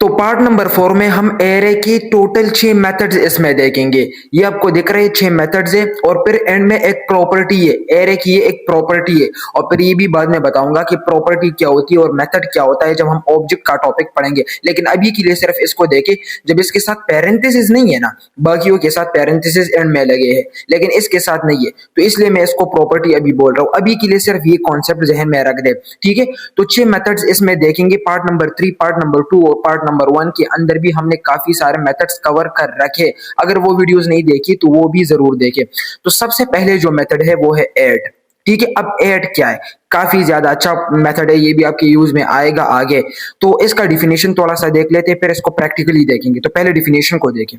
तो part number 4 में हम एरे की टोटल 6 मेथड्स इसमें देखेंगे। ये आपको दिख रहे हैं 6 मेथड्स है और फिर एंड में एक प्रॉपर्टी है, एरे की ये एक प्रॉपर्टी है और फिर ये भी बाद में बताऊंगा कि प्रॉपर्टी क्या होती है और मेथड क्या होता है जब हम ऑब्जेक्ट का टॉपिक पढ़ेंगे। लेकिन अभी के लिए सिर्फ इसको देखे, जब इसके साथ पैरेंथेसिस नहीं है ना, बाकियों के साथ पैरेंथेसिस एंड में लगे हैं लेकिन इसके साथ नहीं है, तो इसलिए मैं इसको प्रॉपर्टी अभी बोल रहा हूँ। अभी के लिए सिर्फ ये कॉन्सेप्ट जहन में रख दे, ठीक है। तो 6 मेथड्स इसमें देखेंगे, पार्ट नंबर 3, पार्ट नंबर 2 और पार्ट नंबर 1 के अंदर भी हमने काफी सारे मेथड्स कवर कर रखे। अगर वो वीडियोस नहीं देखी तो वो भी जरूर देखें। तो सबसे पहले जो मेथड है वो है ऐड, ठीक है। अब ऐड क्या है, काफी ज्यादा अच्छा मेथड है, ये भी आपके यूज में आएगा आगे। तो इसका डिफिनेशन थोड़ा सा देख लेते हैं, फिर इसको प्रैक्टिकली देखेंगे। तो पहले डिफिनेशन को देखें।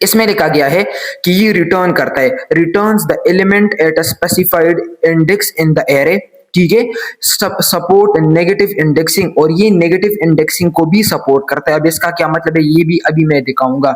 इसमें लिखा गया है कि ये रिटर्न करता है, returns the element at a specified index in the array, ठीक है। सपोर्ट नेगेटिव इंडेक्सिंग, और ये नेगेटिव इंडेक्सिंग को भी सपोर्ट करता है। अब इसका क्या मतलब है ये भी अभी मैं दिखाऊंगा।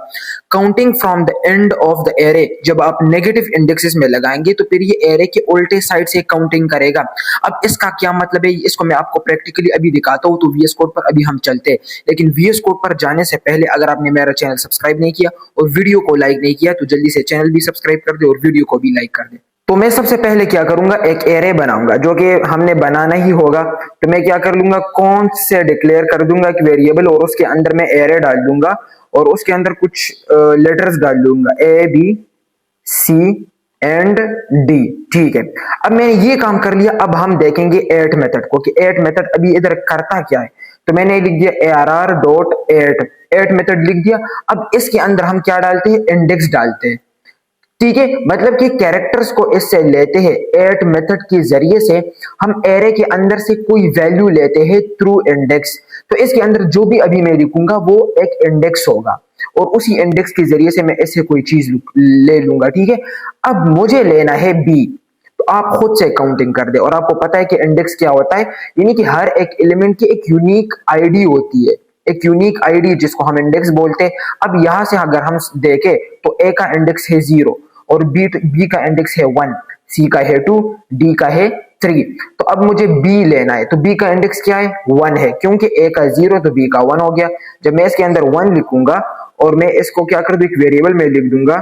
Counting from the end of the array, जब आप नेगेटिव इंडेक्सेस में लगाएंगे तो फिर ये एरे के उल्टे साइड से काउंटिंग करेगा। अब इसका क्या मतलब है इसको मैं आपको प्रैक्टिकली अभी दिखाता हूं। तो वीएस कोड पर अभी हम चलते हैं, लेकिन वीएस कोड पर जाने से पहले अगर आपने मेरा चैनल सब्सक्राइब नहीं किया और वीडियो को लाइक नहीं किया तो जल्दी से चैनल भी सब्सक्राइब कर दे और वीडियो को भी लाइक कर दे। तो मैं सबसे पहले क्या करूंगा, एक एरे बनाऊंगा जो कि हमने बनाना ही होगा। तो मैं क्या कर लूंगा, कौन से डिक्लेयर कर दूंगा कि वेरिएबल, और उसके अंदर मैं एरे डाल दूंगा और उसके अंदर कुछ लेटर्स डाल दूंगा, A B C and D, ठीक है। अब मैंने ये काम कर लिया। अब हम देखेंगे एट मेथड को कि एट मेथड अभी इधर करता क्या है। तो मैंने लिख दिया ARR dot at, at method लिख दिया। अब इसके अंदर हम क्या डालते हैं, इंडेक्स डालते हैं, ठीक है। मतलब कि कैरेक्टर्स को इससे लेते हैं, एट मेथड के जरिए से हम एरे के अंदर से कोई वैल्यू लेते हैं थ्रू इंडेक्स। तो इसके अंदर जो भी अभी मैं लिखूंगा वो एक इंडेक्स होगा और उसी इंडेक्स के जरिए से मैं इससे कोई चीज ले लूंगा, ठीक है। अब मुझे लेना है बी, तो आप खुद से काउंटिंग कर दे। और आपको पता है कि इंडेक्स क्या होता है, यानी कि हर एक एलिमेंट की एक यूनिक आईडी होती है, एक यूनिक आईडी जिसको हम इंडेक्स बोलते हैं। अब यहां से अगर हम देखें तो ए का इंडेक्स है 0 और बी का इंडेक्स है 1, सी का है 2, डी का है 3। तो अब मुझे बी लेना है, तो बी का इंडेक्स क्या है, 1 है, क्योंकि ए का 0 तो बी का 1 हो गया। जब मैं इसके अंदर 1 लिखूंगा और मैं इसको क्या कर दूं, एक वेरिएबल में लिख दूंगा।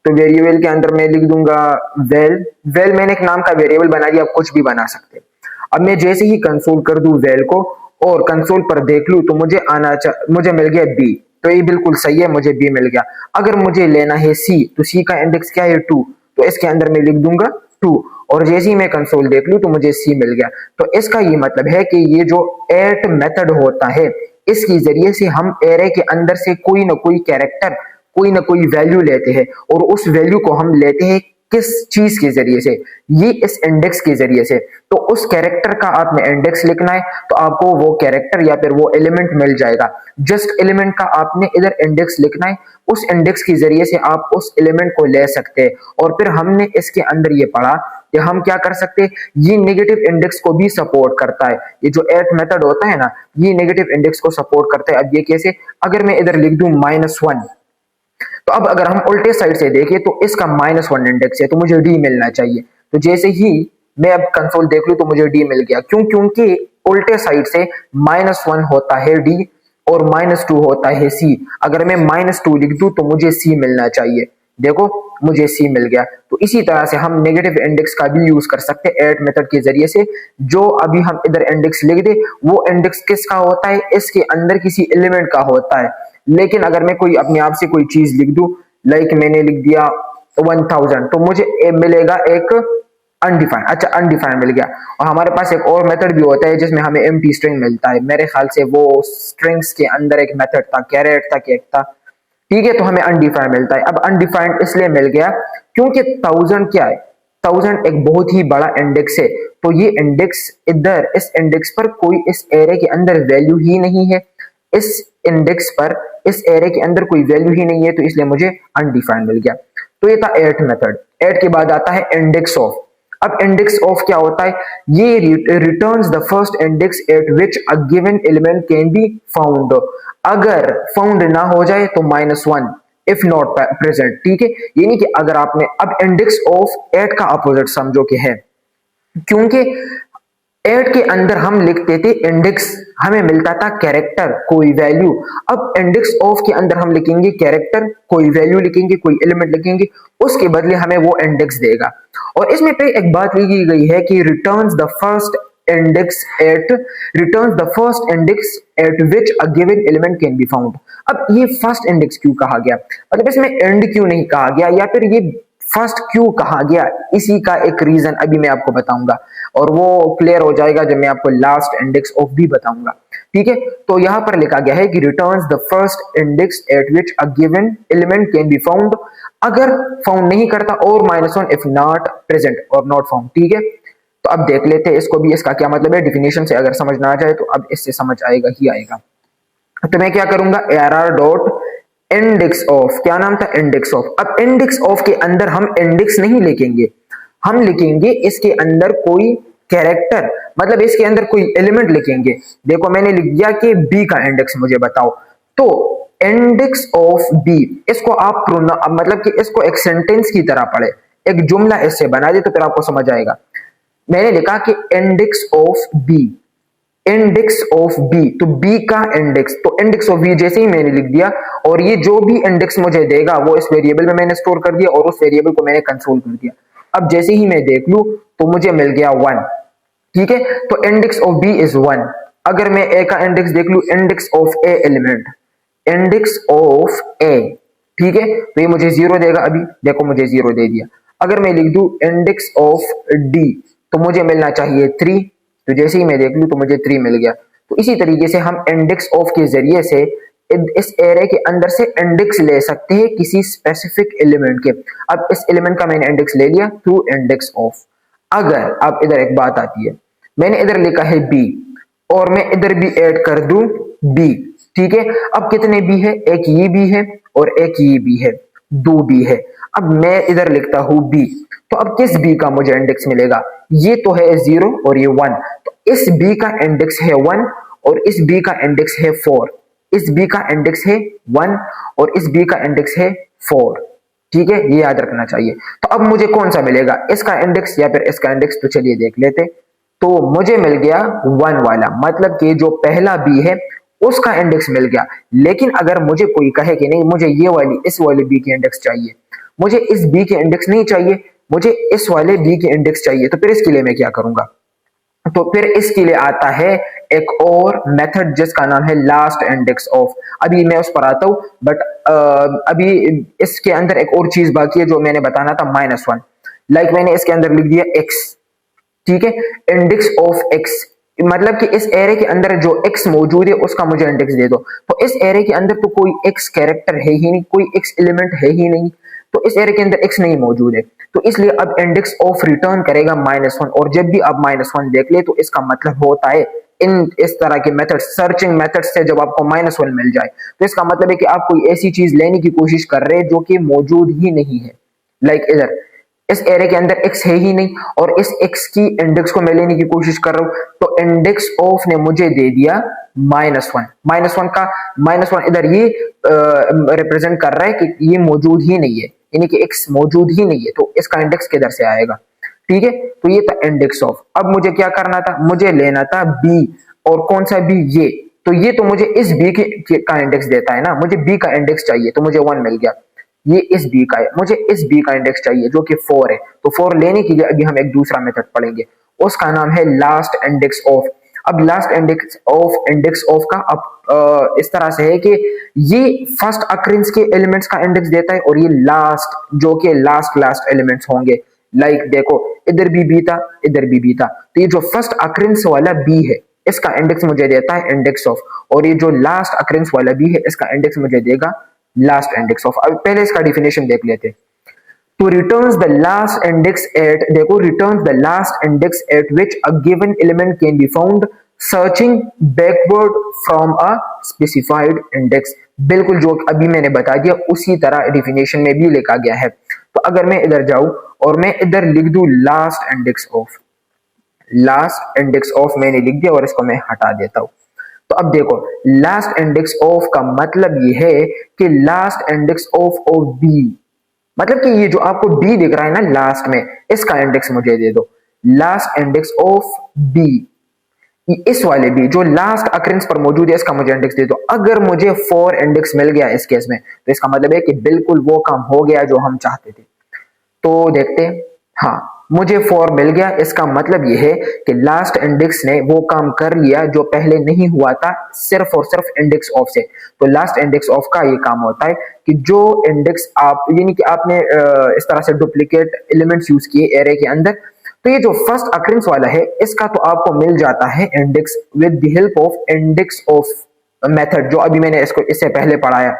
तो वेरिएबल के अंदर मैं लिख दूंगा वेल मैंने एक नाम का वेरिएबल बना दिया, आप कुछ भी बना सकते हैं। अब मैं जैसे ही कंसोल कर दूं वेल को और कंसोल पर देख लूं तो मुझे मिल गया बी, तो ये बिल्कुल सही है, मुझे बी मिल गया। अगर मुझे लेना है सी, तो सी का इंडेक्स क्या है 2, तो इसके अंदर मैं लिख दूंगा 2 और जैसे ही मैं कंसोल देख लूं तो मुझे सी मिल गया। तो इसका ये मतलब है कि ये जो एट मेथड होता है इसके जरिए से हम एरे के अंदर से कोई ना कोई कैरेक्टर, कोई ना कोई वैल्यू लेते हैं और उस वैल्यू को हम लेते हैं किस चीज के जरिए से, ये इस इंडेक्स के जरिए से। तो उस कैरेक्टर का आपने इंडेक्स लिखना है तो आपको वो कैरेक्टर या फिर वो एलिमेंट मिल जाएगा। जस्ट एलिमेंट का आपने इधर इंडेक्स लिखना है, उस इंडेक्स के जरिए से आप उस एलिमेंट को ले सकते हैं। और फिर हमने इसके अंदर ये पढ़ा कि हम क्या कर सकते हैं, ये नेगेटिव इंडेक्स को भी सपोर्ट करता है। ये जो एट मेथड होता है ना, ये नेगेटिव इंडेक्स को सपोर्ट करता है। अब ये कैसे, अगर मैं इधर लिख दूं -1, तो अब अगर हम उल्टे साइड से देखें तो इसका -1 इंडेक्स है, तो मुझे डी मिलना चाहिए। तो जैसे ही मैं अब कंसोल देख लूं तो मुझे डी मिल गया, क्यों, क्योंकि उल्टे साइड से -1 होता है डी और -2 होता है सी। अगर मैं -2 लिख दूं तो मुझे सी मिलना चाहिए, देखो मुझे सी मिल गया। तो इसी तरह से हम नेगेटिव इंडेक्स का भी यूज कर सकते हैं एट मेथड के जरिए से। जो अभी हम इधर इंडेक्स लिख दे वो इंडेक्स किसका होता है, इसके अंदर किसी एलिमेंट का होता है। लेकिन अगर मैं कोई अपने आप से कोई चीज लिख दूं, लाइक मैंने लिख दिया 1000, तो मुझे मिलेगा एक अनडिफाइंड। अच्छा, अनडिफाइंड मिल गया। और हमारे पास एक और मेथड भी होता है जिसमें हमें एम्प्टी स्ट्रिंग मिलता है। मेरे ख्याल से वो स्ट्रिंग्स के अंदर एक मेथड था, कैरेट था कि एक था, ठीक है। तो हमें अनडिफाइंड मिलता है। अब अनडिफाइंड इसलिए मिल गया क्योंकि 1000 क्या है, 1000 एक बहुत ही बड़ा इंडेक्स है। तो ये इंडेक्स इधर, इस इंडेक्स पर कोई इस एरे के अंदर वैल्यू ही नहीं है, इस इंडेक्स पर इस एरे के अंदर कोई वैल्यू ही नहीं है, तो इसलिए मुझे अनडिफाइंड मिल गया। तो ये था एट मेथड। एट के बाद आता है इंडेक्स ऑफ। अब इंडेक्स ऑफ क्या होता है, ये returns the first index at which a given element can be found. अगर फाउंड ना हो जाए तो -1, इफ नॉट प्रेजेंट, ठीक है। यानी कि अगर आपने, अब इंडेक्स ऑफ एट का अपोजिट समझो कि है, क्योंकि ऐड के अंदर हम लिखते थे इंडेक्स, हमें मिलता था कैरेक्टर, कोई वैल्यू। अब इंडेक्स ऑफ के अंदर हम लिखेंगे कैरेक्टर, कोई वैल्यू लिखेंगे, कोई एलिमेंट लिखेंगे, उसके बदले हमें वो इंडेक्स देगा। और इसमें पे एक बात लिखी गई है कि returns the first index at which a given element can be found. अब ये फर्स्ट इंडेक्स क्यों कहा गया, मतलब इसमें एंड क्यों नहीं कहा गया, या फिर ये फर्स्ट क्यों कहा गया, इसी का एक रीजन अभी मैं आपको बताऊंगा, और वो क्लियर हो जाएगा जब मैं आपको लास्ट इंडेक्स ऑफ भी बताऊंगा। ठीक है, तो यहां पर लिखा गया है कि returns the first index at which a given element can be found, अगर फाउंड नहीं करता, और -1 इफ नॉट प्रेजेंट और नॉट फाउंड। ठीक है, तो अब देख लेते हैं इसको भी, इसका क्या मतलब है, डिफिनेशन से अगर समझ ना आ जाए तो अब इससे समझ आएगा ही आएगा। तो मैं क्या करूंगा, err डॉट इंडेक्स ऑफ, क्या नाम था, इंडेक्स ऑफ। अब इंडेक्स ऑफ के अंदर हम इंडेक्स नहीं लिखेंगे, हम लिखेंगे इसके अंदर कोई कैरेक्टर, मतलब इसके अंदर कोई एलिमेंट लिखेंगे। देखो मैंने लिख दिया कि बी का इंडेक्स मुझे बताओ, तो इंडेक्स ऑफ बी, इसको आप मतलब कि इसको एक सेंटेंस की तरह पढ़े, एक जुमला इससे बना दे तो फिर आपको समझ आएगा। मैंने लिखा कि index of B, index of B, तो बी का इंडेक्स, तो इंडेक्स ऑफ बी जैसे ही मैंने लिख दिया, और ये जो भी इंडेक्स मुझे देगा वो इस वेरिएबल में मैंने स्टोर कर दिया, और उस वेरिएबल को मैंने कंसोल कर दिया। अब जैसे ही मैं देख लूं तो मुझे मिल गया 1। ठीक है, तो इंडेक्स ऑफ बी इज 1। अगर मैं ए का इंडेक्स देख लूं, index of a element, index of A, ठीक है, तो ये मुझे 0 देगा। अभी देखो मुझे 0 दे दिया। अगर मैं लिख दूं इंडेक्स ऑफ डी, तो मुझे मिलना चाहिए 3, तो जैसे ही मैं देख लूं तो मुझे 3 मिल गया। तो इसी तरीके से हम इंडेक्स ऑफ के जरिए से इस एरे के अंदर से इंडेक्स ले सकते हैं किसी स्पेसिफिक एलिमेंट के। अब इस एलिमेंट का मैंने इंडेक्स ले लिया थ्रू इंडेक्स ऑफ। अगर अब इधर एक बात आती है, मैंने इधर लिखा है बी, और मैं इधर भी ऐड कर दूं बी। ठीक है, अब कितने बी है, एक ये बी है और एक ये बी है, 2 बी है। अब मैं इधर लिखता हूं बी, तो अब किस बी का मुझे इंडेक्स मिलेगा, ये तो है 0 और ये 1, तो इस बी का इंडेक्स है 1 और इस बी का इंडेक्स है 4, इस बी का इंडेक्स है 1 और इस बी का इंडेक्स है 4। ठीक है, ये याद रखना चाहिए। तो अब मुझे कौन सा मिलेगा, इसका इंडेक्स या फिर इसका इंडेक्स, तो चलिए देख लेते। तो मुझे मिल गया 1 वाला, मतलब कि जो पहला बी है उसका इंडेक्स मिल गया। लेकिन अगर मुझे कोई कहे कि नहीं मुझे ये वाली, इस वाले बी की इंडेक्स चाहिए, मुझे इस बी के इंडेक्स नहीं चाहिए, मुझे इस वाले बी के इंडेक्स चाहिए, तो फिर इसके लिए मैं क्या करूंगा, तो फिर इसके लिए आता है एक और मेथड जिसका नाम है लास्ट इंडेक्स ऑफ। अभी मैं उस पर आता हूं, बट अभी इसके अंदर एक और चीज बाकी है जो मैंने बताना था, -1। लाइक मैंने इसके अंदर लिख दिया x, ठीक है, इंडेक्स ऑफ x, मतलब कि इस एरे के अंदर जो x मौजूद है उसका मुझे इंडेक्स दे दो। तो इस एरे के अंदर तो कोई x कैरेक्टर है ही नहीं, कोई x एलिमेंट है ही नहीं, तो इस एरे के अंदर x नहीं मौजूद है, तो इसलिए अब इंडेक्स ऑफ रिटर्न करेगा -1। और जब भी आप -1 देख ले तो इसका मतलब होता है इन इस तरह के मेथड, सर्चिंग मेथड से जब आपको -1 मिल जाए तो इसका मतलब है कि आप कोई ऐसी चीज लेने की कोशिश कर रहे हैं जो कि मौजूद ही नहीं है। लाइक इधर इस एरे के अंदर x है ही नहीं और इस x की इंडेक्स को मैं लेने की कोशिश कर रहा हूं, तो इंडेक्स ऑफ ने मुझे दे दिया -1। -1 का -1 इधर ये रिप्रेजेंट कर रहा है कि ये मौजूद ही नहीं है, यानी कि x मौजूद ही नहीं है, तो इसका इंडेक्स किधर से आएगा। ठीक है, तो ये था इंडेक्स ऑफ। अब मुझे क्या करना था, मुझे लेना था b, और कौन सा b, ये, तो ये तो मुझे इस b का इंडेक्स देता है ना, मुझे b का इंडेक्स चाहिए, तो मुझे 1 मिल गया। ये इस बी का है, मुझे इस बी का इंडेक्स चाहिए जो कि 4 है, तो 4 लेने के लिए अभी हम एक दूसरा मेथड पढ़ेंगे, उसका नाम है लास्ट इंडेक्स ऑफ। अब लास्ट इंडेक्स ऑफ का अब इस तरह से है कि ये फर्स्ट अक्रेंस के एलिमेंट्स का इंडेक्स देता है और ये लास्ट, जो कि लास्ट एलिमेंट्स होंगे। लाइक देखो इधर भी बी था, इधर भी था, तो ये जो फर्स्ट अक्रेंस वाला बी है इसका इंडेक्स मुझे देता है इंडेक्स ऑफ, और ये जो लास्ट अक्रेंस वाला बी है इसका इंडेक्स मुझे देगा लास्ट इंडेक्स ऑफ। अब पहले इसका डिफिनेशन देख लेते। तो returns the last index at, देखो returns the last index at which a given element can be found searching backward from a specified index. बिल्कुल जो अभी मैंने बता दिया उसी तरह डिफिनेशन में भी लिखा गया है। तो अगर मैं इधर जाऊं और मैं इधर लिख दूं last index of, last index of मैंने लिख दिया और इसको मैं हटा देता हूं। तो अब देखो लास्ट इंडेक्स ऑफ का मतलब ये है कि लास्ट इंडेक्स ऑफ बी, मतलब कि ये जो आपको बी दिख रहा है ना लास्ट में, इसका इंडेक्स मुझे दे दो। लास्ट इंडेक्स ऑफ बी, इस वाले भी जो लास्ट अक्रेंस पर मौजूद है इसका मुझे इंडेक्स दे दो। अगर मुझे 4 इंडेक्स मिल गया इस केस में तो इसका मतलब है कि बिल्कुल वो काम हो गया जो हम चाहते थे। तो देखते हैं, हाँ मुझे 4 मिल गया, इसका मतलब ये है कि लास्ट इंडेक्स ने वो काम कर लिया जो पहले नहीं हुआ था सिर्फ और सिर्फ इंडेक्स ऑफ से। तो लास्ट इंडेक्स ऑफ का ये काम होता है कि जो इंडेक्स आप यानी कि आपने इस तरह से डुप्लीकेट एलिमेंट्स यूज किए एरे के अंदर, तो ये जो फर्स्ट अक्रेंस वाला है इसका तो आपको मिल जाता है index with the help of index of method, जो अभी मैंने इसको इससे पहले पढ़ाया।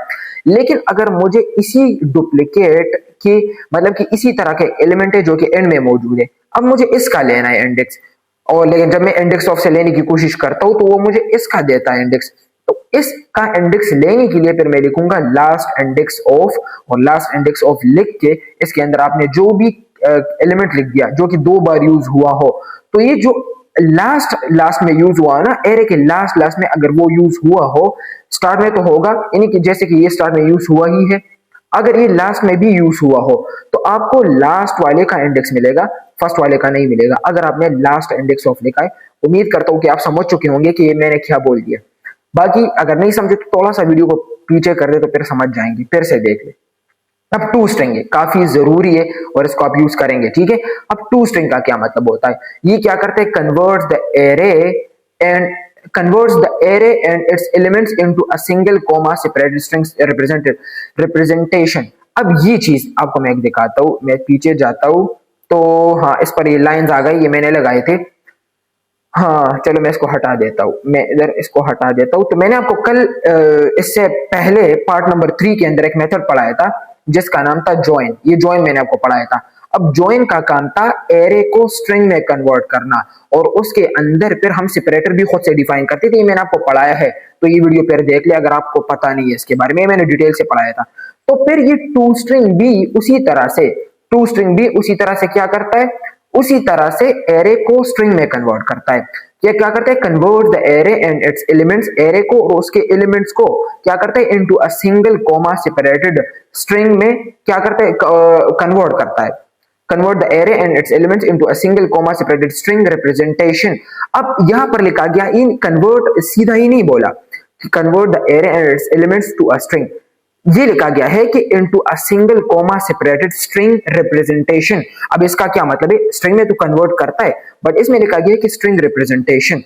लेकिन अगर मुझे इसी डुप्लीकेट के मतलब कि इसी तरह के एलिमेंट है जो कि एंड में मौजूद है, अब मुझे इसका लेना है इंडेक्स, और लेकिन जब मैं इंडेक्स ऑफ से लेने की कोशिश करता हूं तो वो मुझे इसका देता है इंडेक्स। तो इसका इंडेक्स लेने के लिए फिर मैं लिखूंगा लास्ट इंडेक्स ऑफ, और लास्ट इंडेक्स ऑफ लिख के इसके अंदर आपने जो भी एलिमेंट लिख दिया जो कि 2 बार यूज हुआ हो, तो ये जो लास्ट में यूज हुआ ना एरे के लास्ट में अगर वो यूज हुआ हो, स्टार्ट में तो होगा यानी कि जैसे कि ये स्टार्ट में यूज हुआ ही है, अगर ये लास्ट में भी यूज हुआ हो तो आपको लास्ट वाले का इंडेक्स मिलेगा, फर्स्ट वाले का नहीं मिलेगा अगर आपने लास्ट इंडेक्स ऑफ लिखा है। उम्मीद करता हूं कि आप समझ चुके होंगे कि ये मैंने क्या बोल दिया। बाकी अगर नहीं समझे तो थोड़ा सा वीडियो को पीछे कर दे तो फिर समझ जाएंगे, फिर से देख ले। अब टू स्ट्रिंग है, काफी जरूरी है और इसको आप यूज करेंगे, ठीक है। अब टू स्ट्रिंग का क्या मतलब होता है, ये क्या करते हैं, and converts the array and its elements into a single comma separated strings representation। अब ये चीज आपको मैं एक दिखाता हूं, मैं पीछे जाता हूं तो हाँ इस पर ये लाइंस आ गई, ये मैंने लगाए थे। हाँ चलो मैं इसको हटा देता हूँ, मैं इधर इसको हटा देता हूँ। तो मैंने आपको कल इससे पहले पार्ट नंबर 3 के अंदर एक मेथड पढ़ाया था जिसका नाम था ज्वाइन, ये ज्वाइन मैंने आपको पढ़ाया था। अब ज्वाइन का काम था एरे को स्ट्रिंग में कन्वर्ट करना, और उसके अंदर फिर हम सेपरेटर भी खुद से डिफाइन करते थे, ये मैंने आपको पढ़ाया है, तो ये वीडियो फिर देख ले अगर आपको पता नहीं है इसके बारे में, मैंने डिटेल से पढ़ाया था। तो फिर ये टू स्ट्रिंग भी उसी तरह से क्या करता है, उसी तरह से एरे को स्ट्रिंग में कन्वर्ट करता है। क्या करता है, convert the array and its elements, array को और उसके एलिमेंट्स को क्या करता है, into a single comma separated string में क्या करता है, कन्वर्ट करता है। Convert the array and its elements into a single comma separated string representation. अब यहां पर लिखा गया इन कन्वर्ट, सीधा ही नहीं बोला convert the array and its elements to a string, ये लिखा गया है कि into a single comma separated string representation. अब इसका क्या मतलब है, स्ट्रिंग में तो कन्वर्ट करता है बट इसमें लिखा गया है कि स्ट्रिंग रिप्रेजेंटेशन।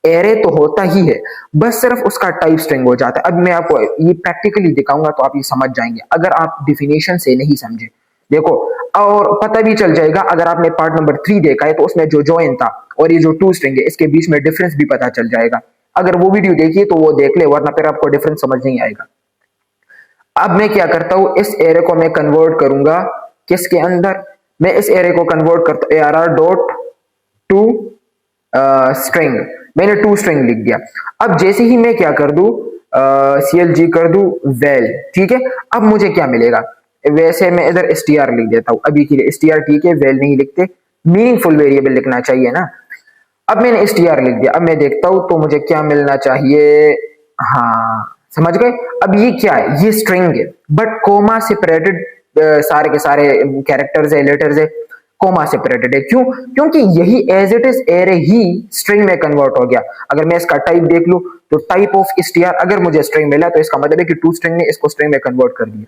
एरे तो होता ही है, बस सिर्फ उसका टाइप स्ट्रिंग हो जाता है। अब मैं आपको ये प्रैक्टिकली दिखाऊंगा तो आप ये समझ जाएंगे अगर आप डिफिनेशन से नहीं समझे। देखो, और पता भी चल जाएगा अगर आपने पार्ट नंबर 3 देखा है तो उसमें जो जॉइन था और ये जो टू स्ट्रिंग है इसके बीच में डिफरेंस भी पता चल जाएगा। अगर वो वीडियो देखिए तो वो देख ले, वरना फिर आपको डिफरेंस समझ नहीं आएगा। अब मैं क्या करता हूं, इस एरे को मैं कन्वर्ट करूंगा किसके अंदर, मैं इस एरे को कन्वर्ट करता हूं ARR डॉट टू स्ट्रिंग, मैंने टू स्ट्रिंग लिख दिया। अब जैसे ही मैं क्या कर दूं, CLG कर दूं वेल, ठीक है। अब मुझे क्या मिलेगा, वैसे मैं इधर str लिख देता हूं अभी के लिए, str ठीक है, वेल नहीं लिखते, मीनिंगफुल वेरिएबल लिखना चाहिए ना। अब मैंने str लिख दिया, अब मैं देखता हूं तो मुझे क्या मिलना चाहिए, हाँ समझ गए। अब ये क्या है, ये स्ट्रिंग है बट कोमा सेपरेटेड, सारे के सारे कैरेक्टर्स है, लेटर्स है, कोमा सेपरेटेड है। क्यों, क्योंकि यही एज इट इज एरे ही स्ट्रिंग में कन्वर्ट हो गया। अगर मैं इसका टाइप देख लूं तो टाइप ऑफ str अगर मुझे स्ट्रिंग मिला तो इसका मतलब है कि टू स्ट्रिंग ने इसको स्ट्रिंग में कन्वर्ट कर दिया,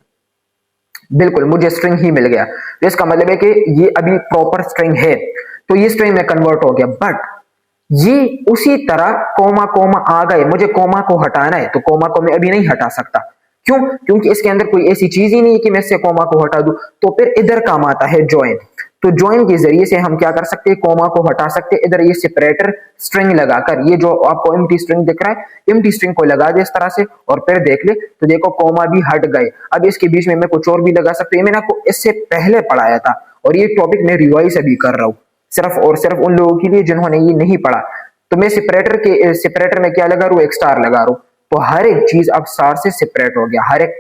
बिल्कुल मुझे स्ट्रिंग ही मिल गया। तो इसका मतलब है कि ये अभी प्रॉपर स्ट्रिंग है, तो ये स्ट्रिंग में कन्वर्ट हो गया। बट ये उसी तरह कोमा कोमा आ गए, मुझे कोमा को हटाना है तो कोमा को मैं अभी नहीं हटा सकता। क्यों, क्योंकि इसके अंदर कोई ऐसी चीज ही नहीं है कि मैं इससे कोमा को हटा दूं। तो फिर इधर काम आता है ज्वाइन, तो ज्वाइन के जरिए से हम क्या कर सकते हैं, कोमा को हटा सकते हैं। इधर ये सेपरेटर स्ट्रिंग लगाकर, ये जो आपको एम्प्टी स्ट्रिंग दिख रहा है, एम्प्टी स्ट्रिंग को लगा दे इस तरह से और फिर देख ले तो देखो कोमा भी हट गए। अब इसके बीच में मैं कुछ और भी लगा सकते, मैंने आपको इससे पहले पढ़ाया था और ये टॉपिक मैं रिवाइज अभी कर रहा हूं सिर्फ और सिर्फ उन लोगों के लिए जिन्होंने ये नहीं पढ़ा। तो मैं सेपरेटर में क्या लगा रहा हूं, एक स्टार लगा रहा हूं, तो हर एक चीज अब स्टार से सेपरेट हो गया, हर एक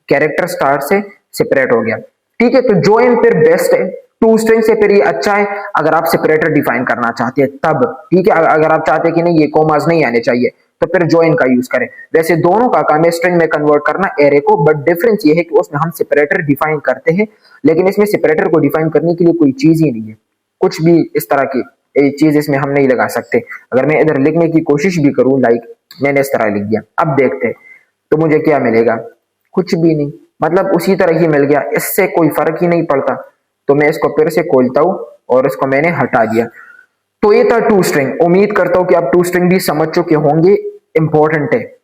कैरेक्टर स्टार से सेपरेट हो गया, ठीक है। तो ज्वाइन फिर बेस्ट है, टू स्ट्रिंग से फिर ये अच्छा है अगर आप सेपरेटर डिफाइन करना चाहते हैं तब, ठीक है। अगर आप चाहते हैं कि नहीं ये कोमास नहीं आने चाहिए तो फिर ज्वाइन का यूज करें। वैसे दोनों का काम है स्ट्रिंग में कन्वर्ट करना एरे को, बट डिफरेंस ये है कि उसमें हम सेपरेटर डिफाइन करते हैं, लेकिन इसमें सेपरेटर को डिफाइन करने के लिए कोई चीज ही नहीं है। कुछ भी इस तरह की चीज इसमें हम नहीं लगा सकते। अगर मैं इधर लिखने की कोशिश भी करूं, लाइक मैंने इस तरह लिख दिया, अब देखते हैं तो मुझे क्या मिलेगा, कुछ भी नहीं, मतलब उसी तरह ही मिल गया, इससे कोई फर्क ही नहीं पड़ता। तो मैं इसको फिर से खोलता हूं और इसको मैंने हटा दिया। तो ये था टू स्ट्रिंग। उम्मीद करता हूं कि आप टू स्ट्रिंग भी समझ चुके होंगे, इंपॉर्टेंट है।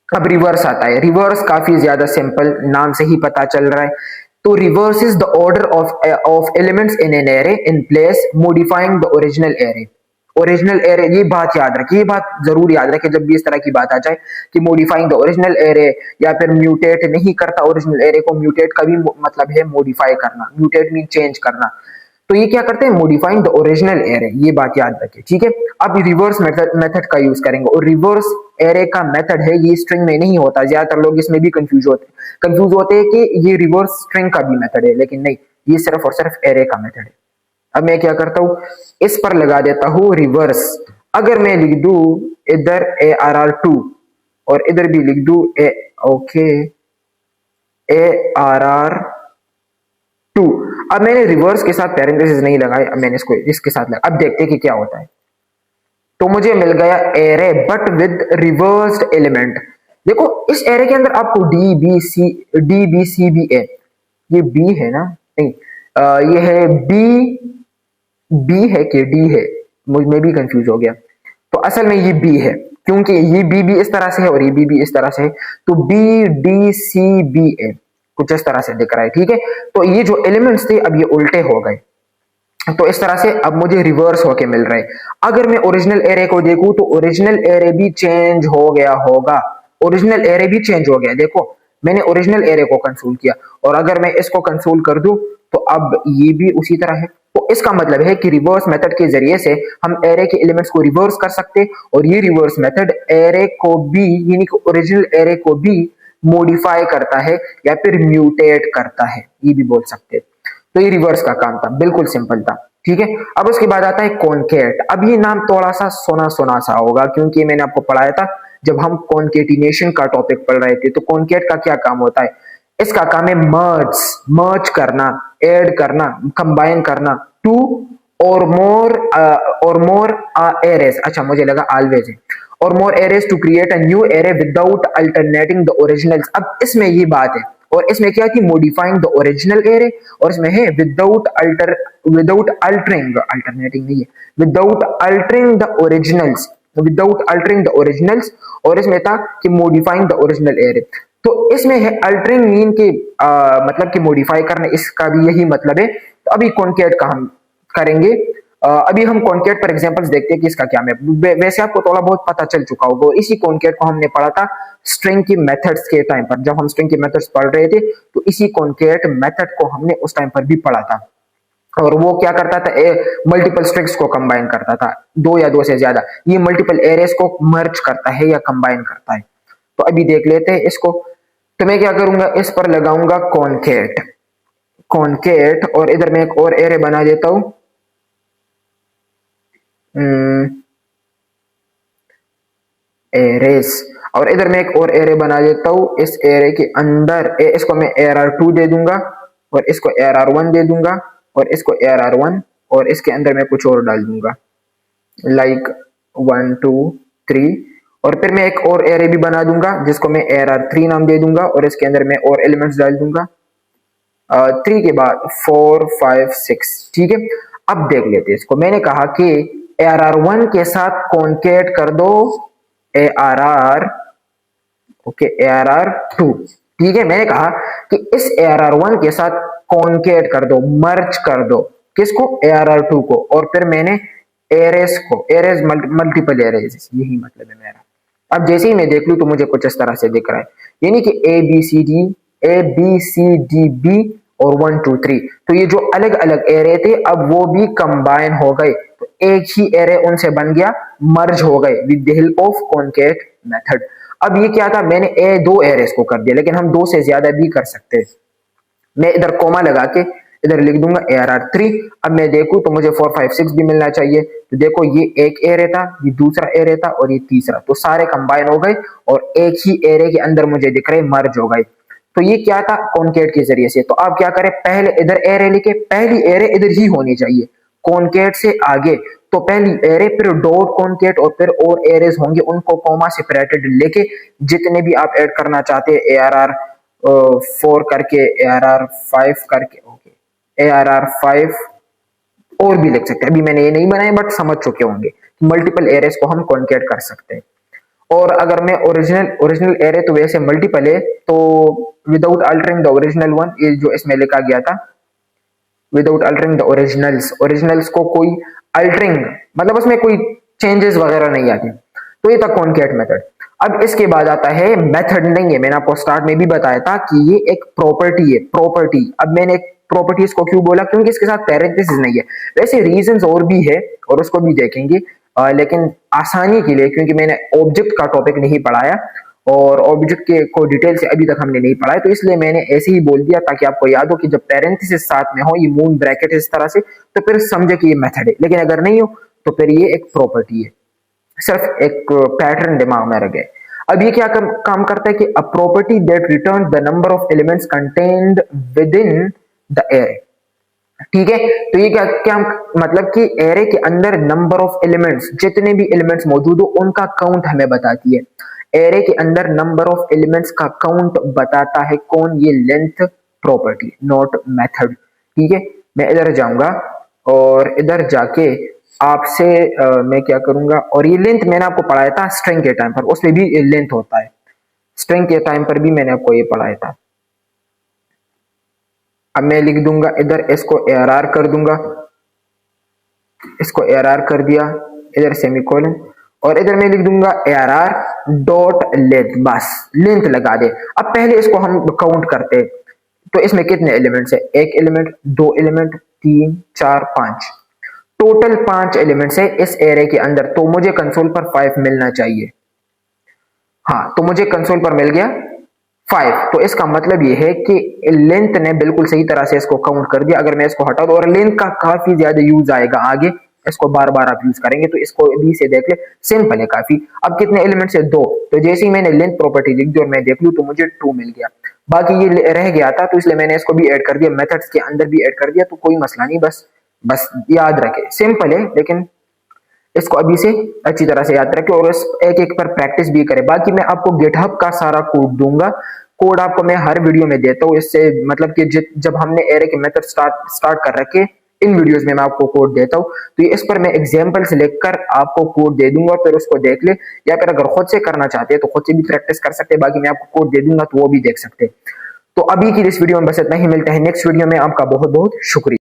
अब रिवर्स आता है। रिवर्स काफी ज्यादा सिंपल, नाम से ही पता चल रहा है। तो reverse is the order of elements in an array in place modifying the original array. Original array, ये बात याद रखिए, ये बात जरूर याद रखें जब भी इस तरह की बात आ जाए कि मॉडिफाइंग द ओरिजिनल एरे, या फिर म्यूटेट नहीं करता ओरिजिनल एरे को। म्यूटेट का भी मतलब है मॉडिफाई करना, म्यूटेट मीन चेंज करना। तो ये क्या करते हैं, मॉडिफाइंग द ओरिजिनल एरे, ये बात याद रखें, ठीक है। अब रिवर्स मेथड का यूज करेंगे, और रिवर्स एरे का मेथड है, ये स्ट्रिंग में नहीं होता। ज्यादातर लोग इसमें भी कंफ्यूज होते हैं कि ये रिवर्स स्ट्रिंग का भी मेथड है, लेकिन नहीं, ये सिर्फ और सिर्फ एरे का मेथड है। अब मैं क्या करता हूं, इस पर लगा देता हूं रिवर्स। अगर मैं लिख दूं इधर ARR2 और इधर भी लिख दूं ओके ARR2, अब मैंने रिवर्स के साथ पैरेंथेसिस नहीं लगाए, अब मैंने इसको इसके साथ लगा। अब देखते हैं कि क्या होता है। तो मुझे मिल गया array but with reversed element. देखो इस एरे के अंदर आपको डी बी सी बी ए, ये बी है ना, नहीं ये है बी है कि डी है, मैं भी कंफ्यूज हो गया। तो असल में ये बी है, क्योंकि ये बी भी इस तरह से है और ये बी भी इस तरह से है। तो बी डी सी बी ए कुछ इस तरह से दिख रहा है, ठीक है। तो ये जो एलिमेंट्स थे अब ये उल्टे हो गए, तो इस तरह से अब मुझे रिवर्स होके मिल रहा है। अगर मैं ओरिजिनल एरे को देखूं तो ओरिजिनल एरे भी चेंज हो गया होगा, ओरिजिनल एरे भी चेंज हो गया। देखो मैंने ओरिजिनल एरे को कंसोल किया, और अगर मैं इसको कंसोल कर दूं तो अब ये भी उसी तरह है। तो इसका मतलब है कि रिवर्स मेथड के जरिए से हम एरे के एलिमेंट्स को रिवर्स कर सकते हैं, और ये रिवर्स मेथड एरे को भी, यानी कि ओरिजिनल एरे को भी मॉडिफाई करता है या फिर म्यूटेट करता है, ये भी बोल सकते हैं। तो ये रिवर्स का काम था, बिल्कुल सिंपल था, ठीक है। अब उसके बाद आता है कॉन्केट। अब ये नाम थोड़ा सा सुना सुना सा होगा, क्योंकि मैंने आपको पढ़ाया था जब हम कॉन्केटिनेशन का टॉपिक पढ़ रहे थे। तो कॉन्केट का क्या काम होता है, इसका काम है मर्ज करना, ऐड करना, कंबाइन करना टू और मोर एरेस, अच्छा मुझे लगा ऑलवेज है, और more arrays to create a new array without alternating the originals. अब इसमें ये बात है, और इसमें क्या थी, मॉडिफाइंग द ओरिजिनल एरे, और इसमें है विदाउट अल्टरिंग, अल्टरनेटिंग नहीं है, विदाउट अल्टरिंग द ओरिजिनल्स, और इसमें था कि मॉडिफाइंग द ओरिजिनल एरे। तो इसमें है अल्टरिंग मीन के मतलब कि मॉडिफाई करना, इसका भी यही मतलब है। तो अभी कॉन्केट का हम करेंगे। अभी हम कॉन्केट पर एग्जांपल्स देखते हैं कि इसका क्या है। वैसे आपको थोड़ा बहुत पता चल चुका होगा, इसी कॉन्केट को हमने पढ़ा था स्ट्रिंग की मेथड्स के टाइम पर। जब हम स्ट्रिंग की मेथड्स पढ़ रहे थे तो इसी कॉन्केट मेथड को हमने उस टाइम पर भी पढ़ा था, और वो क्या करता था, मल्टीपल स्ट्रिंग्स को कंबाइन करता था, दो या दो से ज्यादा, ये मल्टीपल एरेस को मर्ज करता है या कंबाइन करता है। तो अभी देख लेते हैं इसको। तो मैं क्या करूंगा, इस पर लगाऊंगा कॉन्केट, और इधर मैं एक और एरे बना देता हूं, एरेस, और इधर मैं एक और एरे बना देता हूं। इस एरे के अंदर इसको मैं ARR2 दे दूंगा, और इसको ARR1 दे दूंगा, और इसको ARR1, और इसके अंदर मैं कुछ और डाल दूंगा, लाइक 1 2 3, और फिर मैं एक और एरे भी बना दूंगा जिसको मैं ARR3 नाम दे दूंगा, और इसके अंदर मैं और एलिमेंट्स डाल दूंगा 3 के बाद 4 5 6, ठीक है। अब देख लेते हैं इसको। मैंने कहा कि ARR1 के साथ कॉन्केट कर दो ARR2, ठीक है। मैंने कहा कि इस ARR1 के साथ कॉन्केट कर दो, मर्ज कर दो, किसको, ARR2 को, और फिर मैंने एरेस मल्टीपल एरेस, यही मतलब है मेरा। अब जैसे ही मैं देख लूं तो मुझे कुछ इस तरह से दिख रहा है, यानी कि A B C D B और 1 2 3। तो ये जो अलग अलग एरे थे अब वो भी कंबाइन हो गए, तो एक ही एरे उनसे बन गया, मर्ज हो गए with the help of concat method. अब ये क्या था, मैंने दो एरेस को कर दिया, लेकिन हम दो से ज्यादा भी कर सकते हैं। मैं इधर कोमा लगा के इधर लिख दूंगा ARR3। अब मैं देखूं तो मुझे 4 5 6 भी मिलना चाहिए। तो देखो ये एक एरे था, ये दूसरा एरे था, और ये तीसरा, तो सारे कंबाइन हो गए और एक ही एरे के अंदर मुझे दिख रहे मर्ज हो गए। तो ये क्या था, कॉन्केट के जरिए से। तो आप क्या करें, पहले इधर एरे लिखे, पहली एरे इधर ही होनी चाहिए, कॉनकैट से आगे तो पहली एरे फिर डॉट कॉनकैट और फिर और एरेज होंगे, उनको कॉमा सेपरेटेड लेके जितने भी आप ऐड करना चाहते हैं ARR 4 करके, ARR 5 करके, ओके ARR 5 और भी लिख सकते हैं। अभी मैंने ये नहीं बनाया बट समझ चुके होंगे कि मल्टीपल एरेज को हम कॉनकैट कर सकते हैं। और अगर मैं ओरिजिनल एरे तो वैसे मल्टीपल है तो without altering the original one, ये जो इसमें लिखा गया था विदाउट अल्टरिंग द ओरिजिनल्स को कोई अल्टरिंग मतलब उसमें कोई चेंजेस वगैरह नहीं आते। तो ये था कॉनकैट मेथड। अब इसके बाद आता है मेथड, नहीं है, मैंने आपको स्टार्ट में भी बताया था कि ये एक प्रॉपर्टी है, प्रॉपर्टी। अब मैंने प्रॉपर्टीज को क्यों बोला, क्योंकि इसके साथ पैरेंथेसिस नहीं है। वैसे रीजंस और भी है और उसको भी देखेंगे, लेकिन आसानी के लिए, क्योंकि मैंने ऑब्जेक्ट का टॉपिक नहीं पढ़ाया और ऑब्जेक्ट के को डिटेल से अभी तक हमने नहीं पढ़ा है, तो इसलिए मैंने ऐसे ही बोल दिया ताकि आपको याद हो कि जब पैरेंथेसिस साथ में हो, ये मून ब्रैकेट इस तरह से, तो फिर समझे कि ये मेथड है। लेकिन अगर नहीं हो तो फिर ये एक प्रॉपर्टी है, सिर्फ एक पैटर्न दिमाग में रह गए। अब ये क्या काम करता है कि a property that return the number of elements contained with in the array. ठीक है, तो ये क्या मतलब कि एरे के अंदर नंबर ऑफ एलिमेंट्स, जितने भी एलिमेंट्स मौजूद हो उनका काउंट हमें बताती है। एरे के अंदर नंबर ऑफ एलिमेंट्स का काउंट बताता है कौन, ये लेंथ प्रॉपर्टी, नॉट मेथड। ठीक है, मैं इधर जाऊंगा और इधर जाके आपसे मैं क्या करूंगा, और ये लेंथ मैंने आपको पढ़ाया था स्ट्रिंग के टाइम पर, उसमें भी लेंथ होता है, स्ट्रिंग के टाइम पर भी मैंने आपको ये पढ़ाया था। अब मैं लिख दूंगा इधर, इसको ARR कर दूंगा, इसको ARR कर दिया, इधर सेमीकोलन, और इधर मैं लिख दूंगा ARR डॉट लेंथ, बस लेंथ लगा दे। अब पहले इसको हम काउंट करते हैं, तो इसमें कितने एलिमेंट्स है, एक एलिमेंट, दो एलिमेंट, 3 4 5, टोटल 5 एलिमेंट्स है इस एरे के अंदर। तो मुझे कंसोल पर 5 मिलना चाहिए। हाँ, तो मुझे कंसोल पर मिल गया 5। तो इसका मतलब ये है कि लेंथ ने बिल्कुल सही तरह से इसको काउंट कर दिया। अगर मैं इसको हटा दूं, और लेंथ का काफी ज्यादा यूज आएगा आगे, इसको बार बार आप यूज करेंगे, तो इसको बी से देख ले, सिंपल है काफी। अब कितने एलिमेंट्स है, 2। तो जैसे ही मैंने लेंथ प्रॉपर्टी लिख दी और मैं देख लूं तो मुझे 2 मिल गया। बाकी ये रह गया था, तो इसलिए मैंने इसको भी ऐड कर दिया, मेथड्स के अंदर भी ऐड कर दिया, तो कोई मसला नहीं। बस याद रखे, सिंपल है, लेकिन इसको अभी से अच्छी तरह से याद रखें और इस एक एक पर प्रैक्टिस भी करें। बाकी मैं आपको गिटहब का सारा कोड दूंगा, कोड आपको मैं हर वीडियो में देता हूँ। इससे मतलब कि जब हमने एरे के मेथड स्टार्ट कर रखे, इन वीडियोस में मैं आपको कोड देता हूँ, तो ये इस पर मैं एग्जांपल से लेकर आपको कोड दे दूंगा, फिर उसको देख ले, या फिर अगर खुद से करना चाहते हैं तो खुद से भी प्रैक्टिस कर सकते हैं। बाकी मैं आपको कोड दे दूंगा तो वो भी देख सकते हैं। तो अभी की इस वीडियो में बस इतना ही, मिलते हैं नेक्स्ट वीडियो में। आपका बहुत बहुत शुक्रिया।